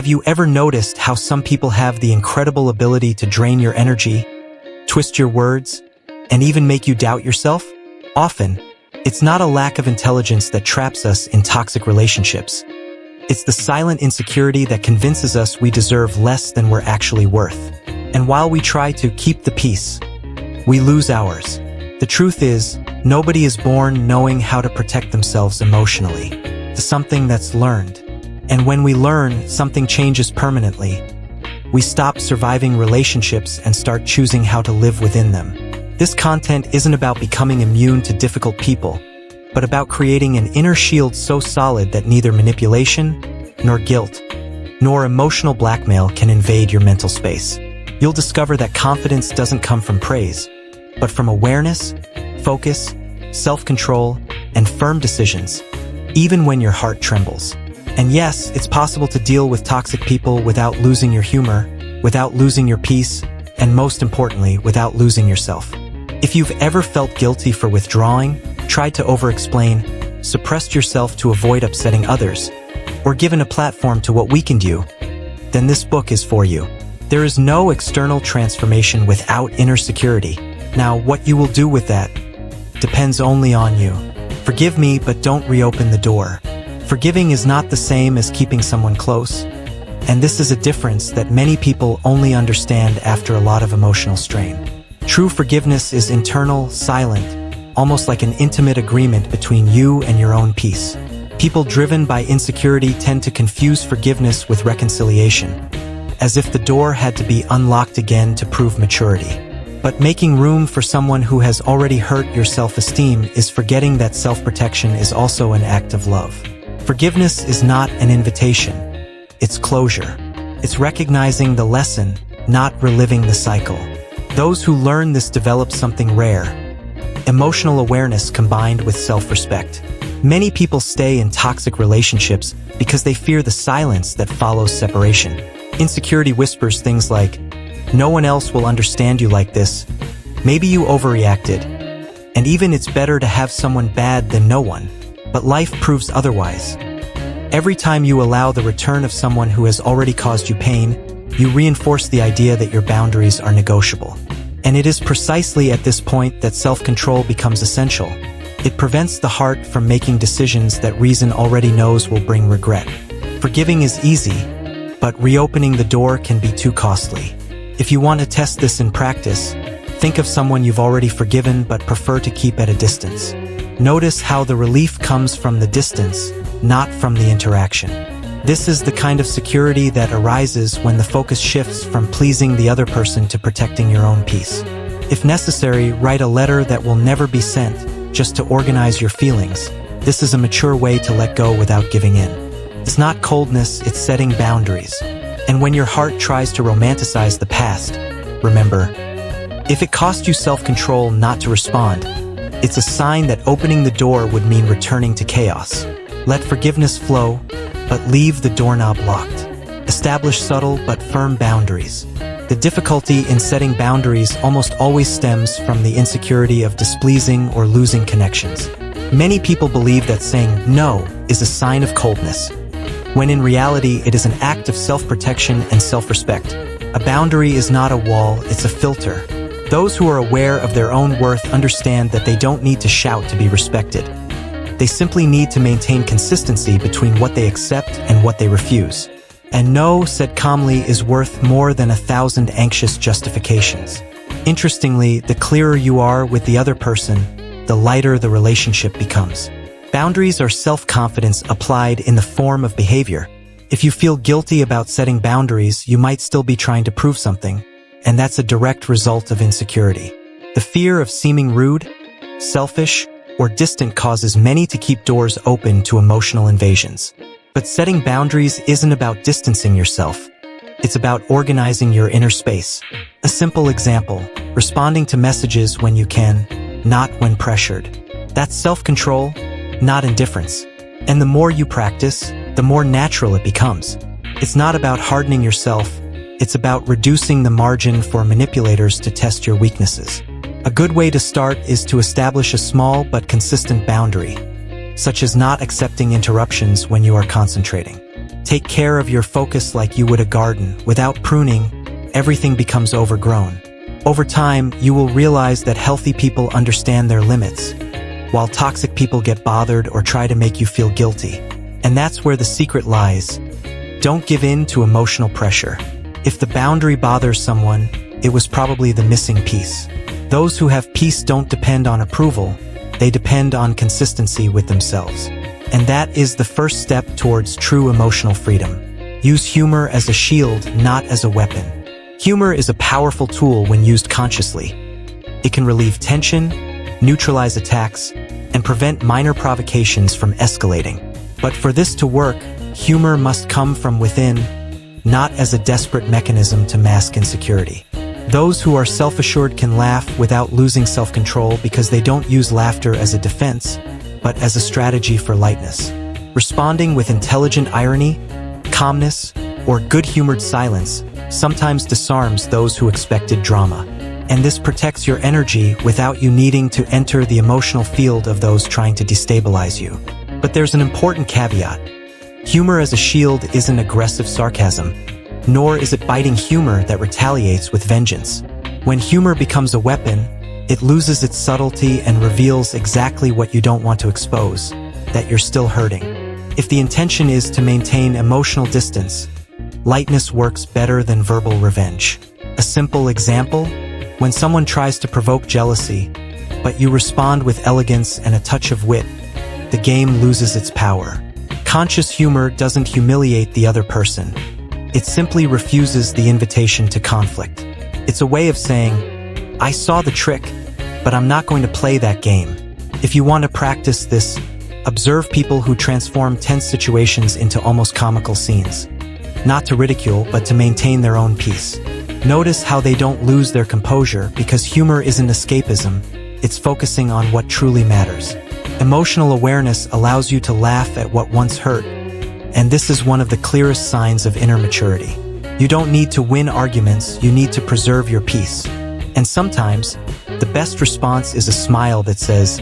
Have you ever noticed how some people have the incredible ability to drain your energy, twist your words, and even make you doubt yourself? Often, it's not a lack of intelligence that traps us in toxic relationships. It's the silent insecurity that convinces us we deserve less than we're actually worth. And while we try to keep the peace, we lose ours. The truth is, nobody is born knowing how to protect themselves emotionally. It's something that's learned. And when we learn, something changes permanently. We stop surviving relationships and start choosing how to live within them. This content isn't about becoming immune to difficult people, but about creating an inner shield so solid that neither manipulation, nor guilt, nor emotional blackmail can invade your mental space. You'll discover that confidence doesn't come from praise, but from awareness, focus, self-control, and firm decisions, even when your heart trembles. And yes, it's possible to deal with toxic people without losing your humor, without losing your peace, and most importantly, without losing yourself. If you've ever felt guilty for withdrawing, tried to over-explain, suppressed yourself to avoid upsetting others, or given a platform to what weakened you, then this book is for you. There is no external transformation without inner security. Now, what you will do with that depends only on you. Forgive me, but don't reopen the door. Forgiving is not the same as keeping someone close, and this is a difference that many people only understand after a lot of emotional strain. True forgiveness is internal, silent, almost like an intimate agreement between you and your own peace. People driven by insecurity tend to confuse forgiveness with reconciliation, as if the door had to be unlocked again to prove maturity. But making room for someone who has already hurt your self-esteem is forgetting that self-protection is also an act of love. Forgiveness is not an invitation, it's closure. It's recognizing the lesson, not reliving the cycle. Those who learn this develop something rare: emotional awareness combined with self-respect. Many people stay in toxic relationships because they fear the silence that follows separation. Insecurity whispers things like, "No one else will understand you like this. Maybe you overreacted." And even "It's better to have someone bad than no one." But life proves otherwise. Every time you allow the return of someone who has already caused you pain, you reinforce the idea that your boundaries are negotiable. And it is precisely at this point that self-control becomes essential. It prevents the heart from making decisions that reason already knows will bring regret. Forgiving is easy, but reopening the door can be too costly. If you want to test this in practice, think of someone you've already forgiven but prefer to keep at a distance. Notice how the relief comes from the distance, not from the interaction. This is the kind of security that arises when the focus shifts from pleasing the other person to protecting your own peace. If necessary, write a letter that will never be sent, just to organize your feelings. This is a mature way to let go without giving in. It's not coldness, it's setting boundaries. And when your heart tries to romanticize the past, remember, if it cost you self-control not to respond, it's a sign that opening the door would mean returning to chaos. Let forgiveness flow, but leave the doorknob locked. Establish subtle but firm boundaries. The difficulty in setting boundaries almost always stems from the insecurity of displeasing or losing connections. Many people believe that saying no is a sign of coldness, when in reality it is an act of self-protection and self-respect. A boundary is not a wall, it's a filter. Those who are aware of their own worth understand that they don't need to shout to be respected. They simply need to maintain consistency between what they accept and what they refuse. And no, said calmly, is worth more than 1,000 anxious justifications. Interestingly, the clearer you are with the other person, the lighter the relationship becomes. Boundaries are self-confidence applied in the form of behavior. If you feel guilty about setting boundaries, you might still be trying to prove something, and that's a direct result of insecurity. The fear of seeming rude, selfish, or distant causes many to keep doors open to emotional invasions. But setting boundaries isn't about distancing yourself. It's about organizing your inner space. A simple example: responding to messages when you can, not when pressured. That's self-control, not indifference. And the more you practice, the more natural it becomes. It's not about hardening yourself, it's about reducing the margin for manipulators to test your weaknesses. A good way to start is to establish a small but consistent boundary, such as not accepting interruptions when you are concentrating. Take care of your focus like you would a garden. Without pruning, everything becomes overgrown. Over time, you will realize that healthy people understand their limits, while toxic people get bothered or try to make you feel guilty. And that's where the secret lies. Don't give in to emotional pressure. If the boundary bothers someone, it was probably the missing piece. Those who have peace don't depend on approval, they depend on consistency with themselves. And that is the first step towards true emotional freedom. Use humor as a shield, not as a weapon. Humor is a powerful tool when used consciously. It can relieve tension, neutralize attacks, and prevent minor provocations from escalating. But for this to work, humor must come from within, not as a desperate mechanism to mask insecurity. Those who are self-assured can laugh without losing self-control because they don't use laughter as a defense, but as a strategy for lightness. Responding with intelligent irony, calmness, or good-humored silence sometimes disarms those who expected drama. And this protects your energy without you needing to enter the emotional field of those trying to destabilize you. But there's an important caveat. Humor as a shield isn't aggressive sarcasm, nor is it biting humor that retaliates with vengeance. When humor becomes a weapon, it loses its subtlety and reveals exactly what you don't want to expose, that you're still hurting. If the intention is to maintain emotional distance, lightness works better than verbal revenge. A simple example: when someone tries to provoke jealousy, but you respond with elegance and a touch of wit, the game loses its power. Conscious humor doesn't humiliate the other person. It simply refuses the invitation to conflict. It's a way of saying, I saw the trick, but I'm not going to play that game. If you want to practice this, observe people who transform tense situations into almost comical scenes. Not to ridicule, but to maintain their own peace. Notice how they don't lose their composure, because humor isn't escapism, it's focusing on what truly matters. Emotional awareness allows you to laugh at what once hurt, and this is one of the clearest signs of inner maturity. You don't need to win arguments, you need to preserve your peace. And sometimes, the best response is a smile that says,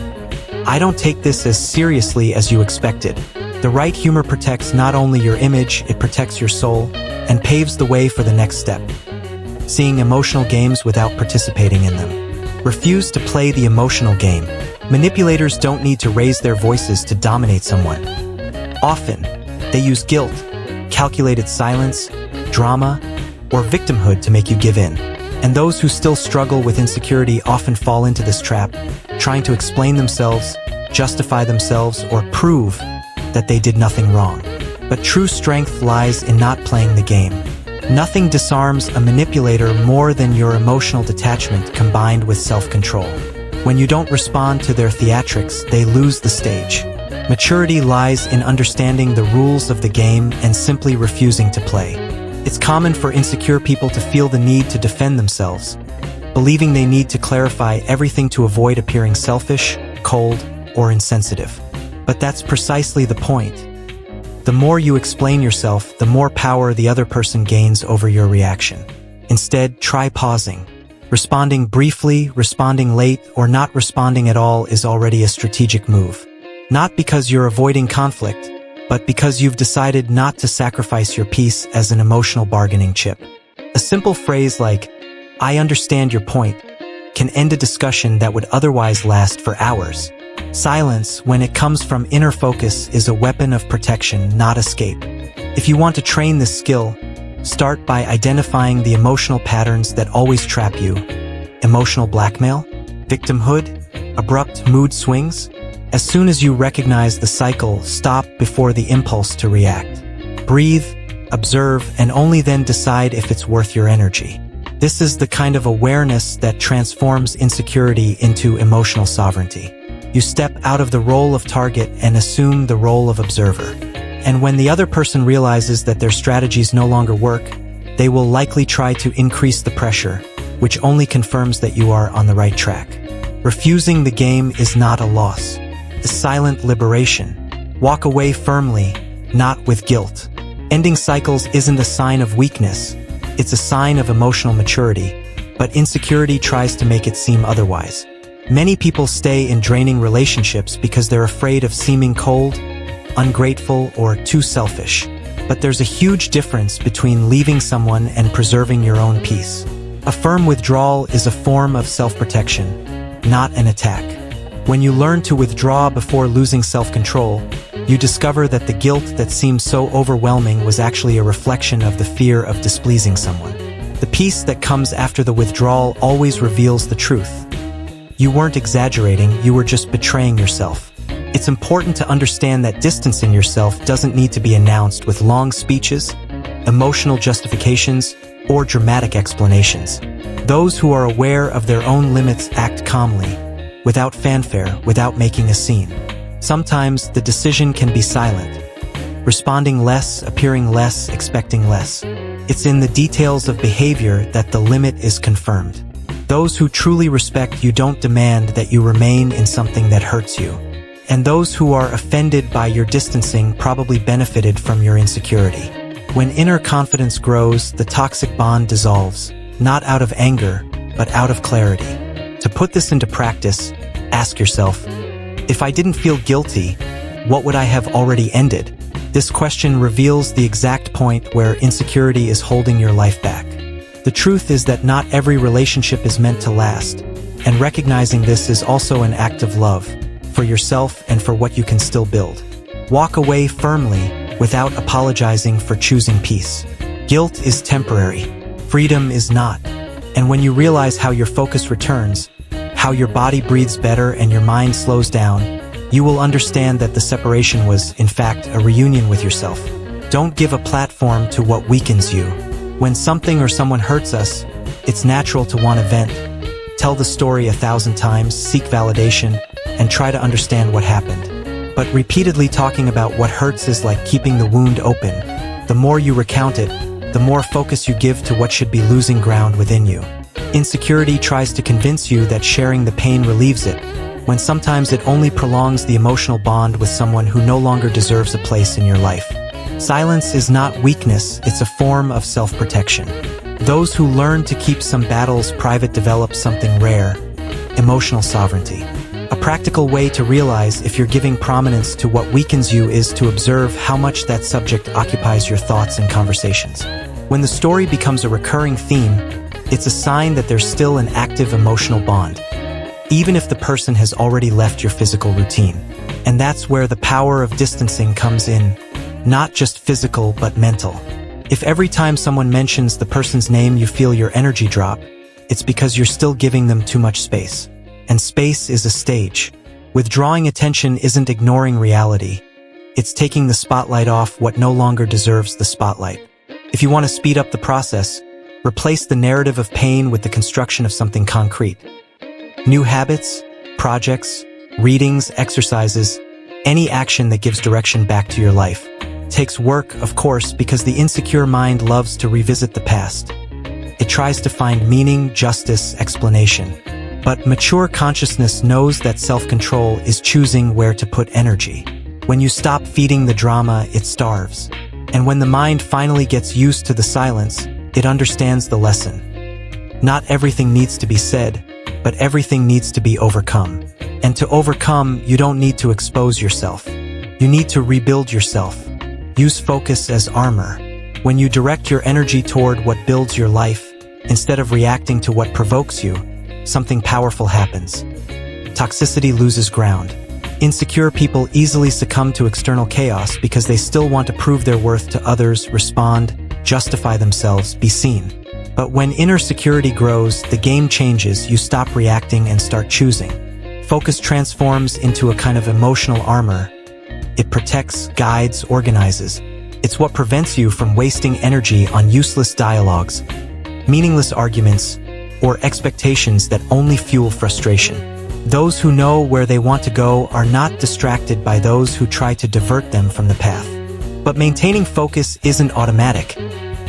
I don't take this as seriously as you expected. The right humor protects not only your image, it protects your soul, and paves the way for the next step. Seeing emotional games without participating in them. Refuse to play the emotional game. Manipulators don't need to raise their voices to dominate someone. Often, they use guilt, calculated silence, drama, or victimhood to make you give in. And those who still struggle with insecurity often fall into this trap, trying to explain themselves, justify themselves, or prove that they did nothing wrong. But true strength lies in not playing the game. Nothing disarms a manipulator more than your emotional detachment combined with self-control. When you don't respond to their theatrics, they lose the stage. Maturity lies in understanding the rules of the game and simply refusing to play. It's common for insecure people to feel the need to defend themselves, believing they need to clarify everything to avoid appearing selfish, cold, or insensitive. But that's precisely the point. The more you explain yourself, the more power the other person gains over your reaction. Instead, try pausing. Responding briefly, responding late, or not responding at all is already a strategic move. Not because you're avoiding conflict, but because you've decided not to sacrifice your peace as an emotional bargaining chip. A simple phrase like, I understand your point, can end a discussion that would otherwise last for hours. Silence, when it comes from inner focus, is a weapon of protection, not escape. If you want to train this skill, start by identifying the emotional patterns that always trap you. Emotional blackmail, victimhood, abrupt mood swings. As soon as you recognize the cycle, stop before the impulse to react. Breathe, observe, and only then decide if it's worth your energy. This is the kind of awareness that transforms insecurity into emotional sovereignty. You step out of the role of target and assume the role of observer. And when the other person realizes that their strategies no longer work, they will likely try to increase the pressure, which only confirms that you are on the right track. Refusing the game is not a loss. It's silent liberation. Walk away firmly, not with guilt. Ending cycles isn't a sign of weakness. It's a sign of emotional maturity, but insecurity tries to make it seem otherwise. Many people stay in draining relationships because they're afraid of seeming cold, ungrateful, or too selfish. But there's a huge difference between leaving someone and preserving your own peace. A firm withdrawal is a form of self-protection, not an attack. When you learn to withdraw before losing self-control, you discover that the guilt that seemed so overwhelming was actually a reflection of the fear of displeasing someone. The peace that comes after the withdrawal always reveals the truth. You weren't exaggerating, you were just betraying yourself. It's important to understand that distancing yourself doesn't need to be announced with long speeches, emotional justifications, or dramatic explanations. Those who are aware of their own limits act calmly, without fanfare, without making a scene. Sometimes the decision can be silent, responding less, appearing less, expecting less. It's in the details of behavior that the limit is confirmed. Those who truly respect you don't demand that you remain in something that hurts you. And those who are offended by your distancing probably benefited from your insecurity. When inner confidence grows, the toxic bond dissolves, not out of anger, but out of clarity. To put this into practice, ask yourself, if I didn't feel guilty, what would I have already ended? This question reveals the exact point where insecurity is holding your life back. The truth is that not every relationship is meant to last, and recognizing this is also an act of love, for yourself and for what you can still build. Walk away firmly, without apologizing for choosing peace. Guilt is temporary, freedom is not. And when you realize how your focus returns, how your body breathes better and your mind slows down, you will understand that the separation was, in fact, a reunion with yourself. Don't give a platform to what weakens you. When something or someone hurts us, it's natural to want to vent. Tell the story 1,000 times, seek validation, and try to understand what happened. But repeatedly talking about what hurts is like keeping the wound open. The more you recount it, the more focus you give to what should be losing ground within you. Insecurity tries to convince you that sharing the pain relieves it, when sometimes it only prolongs the emotional bond with someone who no longer deserves a place in your life. Silence is not weakness, it's a form of self-protection. Those who learn to keep some battles private develop something rare, emotional sovereignty. A practical way to realize if you're giving prominence to what weakens you is to observe how much that subject occupies your thoughts and conversations. When the story becomes a recurring theme, it's a sign that there's still an active emotional bond, even if the person has already left your physical routine. And that's where the power of distancing comes in, not just physical but mental. If every time someone mentions the person's name you feel your energy drop, it's because you're still giving them too much space. And space is a stage. Withdrawing attention isn't ignoring reality. It's taking the spotlight off what no longer deserves the spotlight. If you want to speed up the process, replace the narrative of pain with the construction of something concrete. New habits, projects, readings, exercises, any action that gives direction back to your life. Takes work, of course, because the insecure mind loves to revisit the past. It tries to find meaning, justice, explanation. But mature consciousness knows that self-control is choosing where to put energy. When you stop feeding the drama, it starves. And when the mind finally gets used to the silence, it understands the lesson. Not everything needs to be said, but everything needs to be overcome. And to overcome, you don't need to expose yourself. You need to rebuild yourself. Use focus as armor. When you direct your energy toward what builds your life, instead of reacting to what provokes you, something powerful happens. Toxicity loses ground. Insecure people easily succumb to external chaos because they still want to prove their worth to others, respond, justify themselves, be seen. But when inner security grows, the game changes, you stop reacting and start choosing. Focus transforms into a kind of emotional armor. It protects, guides, organizes. It's what prevents you from wasting energy on useless dialogues, meaningless arguments, or expectations that only fuel frustration. Those who know where they want to go are not distracted by those who try to divert them from the path. But maintaining focus isn't automatic.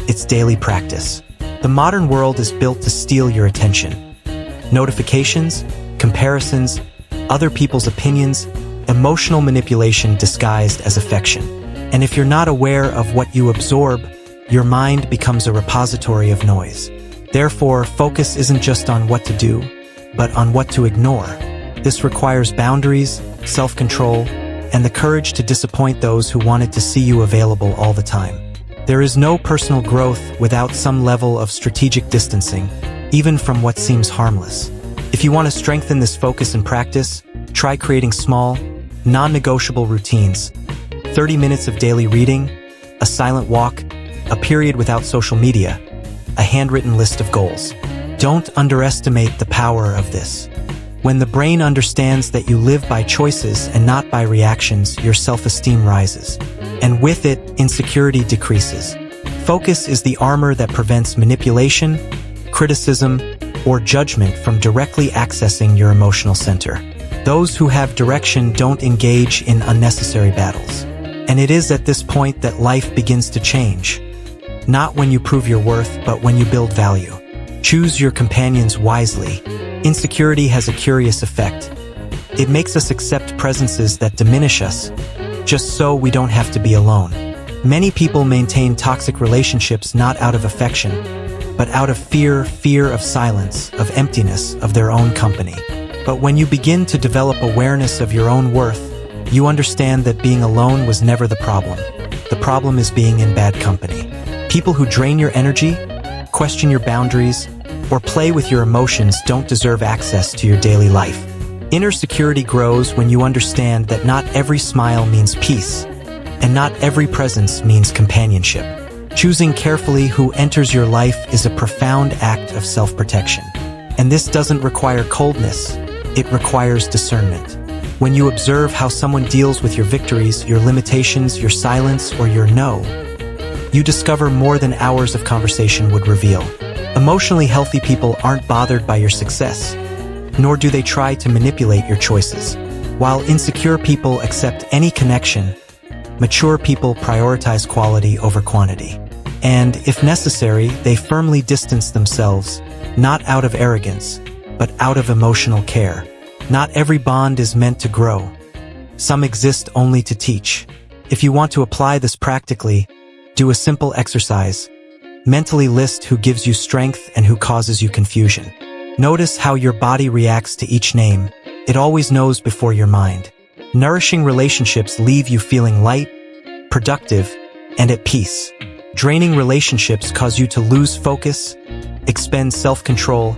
It's daily practice. The modern world is built to steal your attention. Notifications, comparisons, other people's opinions, emotional manipulation disguised as affection. And if you're not aware of what you absorb, your mind becomes a repository of noise. Therefore, focus isn't just on what to do, but on what to ignore. This requires boundaries, self-control, and the courage to disappoint those who wanted to see you available all the time. There is no personal growth without some level of strategic distancing, even from what seems harmless. If you want to strengthen this focus and practice, try creating small, non-negotiable routines. 30 minutes of daily reading, a silent walk, a period without social media, a handwritten list of goals. Don't underestimate the power of this. When the brain understands that you live by choices and not by reactions, your self-esteem rises. And with it, insecurity decreases. Focus is the armor that prevents manipulation, criticism, or judgment from directly accessing your emotional center. Those who have direction don't engage in unnecessary battles. And it is at this point that life begins to change. Not when you prove your worth, but when you build value. Choose your companions wisely. Insecurity has a curious effect. It makes us accept presences that diminish us, just so we don't have to be alone. Many people maintain toxic relationships not out of affection, but out of fear of silence, of emptiness, of their own company. But when you begin to develop awareness of your own worth, you understand that being alone was never the problem. The problem is being in bad company. People who drain your energy, question your boundaries, or play with your emotions don't deserve access to your daily life. Inner security grows when you understand that not every smile means peace, and not every presence means companionship. Choosing carefully who enters your life is a profound act of self-protection. And this doesn't require coldness, it requires discernment. When you observe how someone deals with your victories, your limitations, your silence, or your no, you discover more than hours of conversation would reveal. Emotionally healthy people aren't bothered by your success, nor do they try to manipulate your choices. While insecure people accept any connection, mature people prioritize quality over quantity. And, if necessary, they firmly distance themselves, not out of arrogance, but out of emotional care. Not every bond is meant to grow. Some exist only to teach. If you want to apply this practically, do a simple exercise. Mentally list who gives you strength and who causes you confusion. Notice how your body reacts to each name. It always knows before your mind. Nourishing relationships leave you feeling light, productive, and at peace. Draining relationships cause you to lose focus, expend self-control,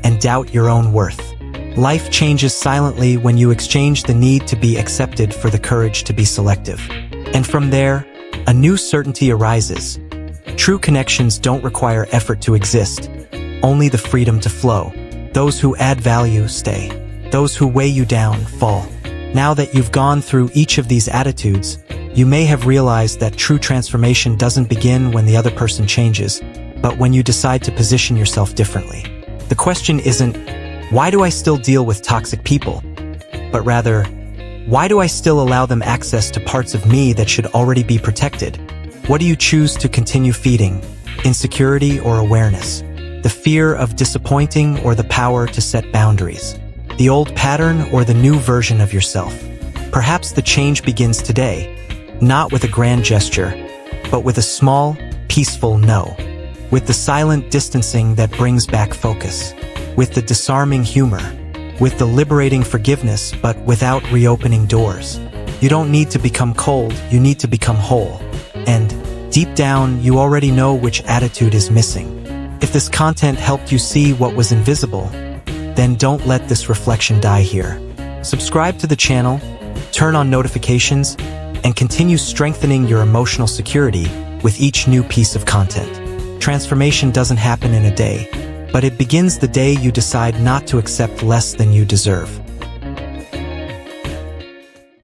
and doubt your own worth. Life changes silently when you exchange the need to be accepted for the courage to be selective. And from there, a new certainty arises. True connections don't require effort to exist, only the freedom to flow. Those who add value stay. Those who weigh you down fall. Now that you've gone through each of these attitudes, you may have realized that true transformation doesn't begin when the other person changes, but when you decide to position yourself differently. The question isn't, why do I still deal with toxic people? But rather, why do I still allow them access to parts of me that should already be protected? What do you choose to continue feeding? Insecurity or awareness? The fear of disappointing or the power to set boundaries? The old pattern or the new version of yourself? Perhaps the change begins today, not with a grand gesture, but with a small, peaceful no. With the silent distancing that brings back focus. With the disarming humor. With the liberating forgiveness, but without reopening doors. You don't need to become cold, you need to become whole. And, deep down, you already know which attitude is missing. If this content helped you see what was invisible, then don't let this reflection die here. Subscribe to the channel, turn on notifications, and continue strengthening your emotional security with each new piece of content. Transformation doesn't happen in a day, but it begins the day you decide not to accept less than you deserve.